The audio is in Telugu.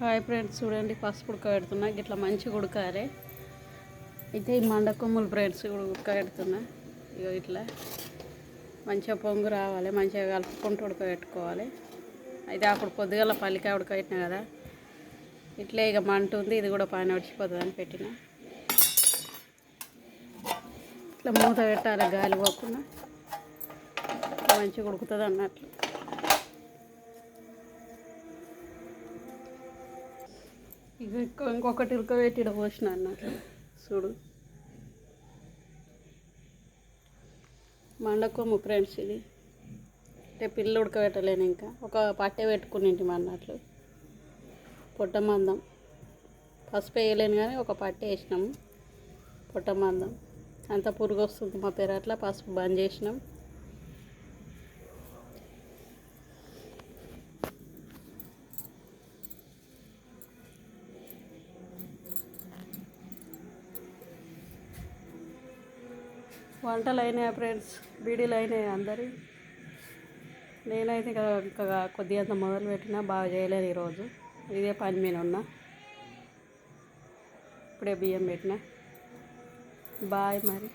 హాయ్ ఫ్రెండ్స్, చూడండి పసుపు ఉడకబెడుతున్నా. ఇట్లా మంచిగా ఉడకాలి. అయితే ఈ మండకొమ్ములు ఫ్రెండ్స్ ఉడకబెడుతున్నా. ఇగో ఇట్లా మంచిగా పొంగు రావాలి, మంచిగా కలుపుకుంటూ ఉడకబెట్టుకోవాలి. అయితే అప్పుడు పొద్దుగల పల్లికాయ ఉడకబెట్టినా కదా, ఇట్లే ఇక మంట ఉంది, ఇది కూడా పైన ఉడిచిపోతుంది అని పెట్టిన. ఇట్లా మూత పెట్టాలి, గాలి పోకుండా మంచిగా ఉడుకుతుంది అన్నట్లు. ఇక ఇంకొకటి ఉడకబెట్టి పోసిన అన్నట్లు. చూడు, మండకొమ్ము ఫ్రెండ్స్ ఇది. అంటే పిల్లలు ఉడకబెట్టలేను, ఇంకా ఒక పట్టే పెట్టుకునేంటి అన్నట్లు. పొట్టమందం పసుపు వేయలేను కానీ ఒక పట్టే వేసినాము. పొట్టమందం అంత పురుగు వస్తుంది మా పెరట్ల, పసుపు బంద్ చేసినాం. వంటలు అయినాయా ఫ్రెండ్స్, బీడీలు అయినాయి అందరి. నేనైతే ఇంకా కొద్దిగా అంత మొదలు పెట్టినా, బాగా చేయలేదు ఈరోజు. ఇదే పని మీద ఉన్నా. ఇప్పుడే బియ్యం పెట్టినా. బాయ్ మరి.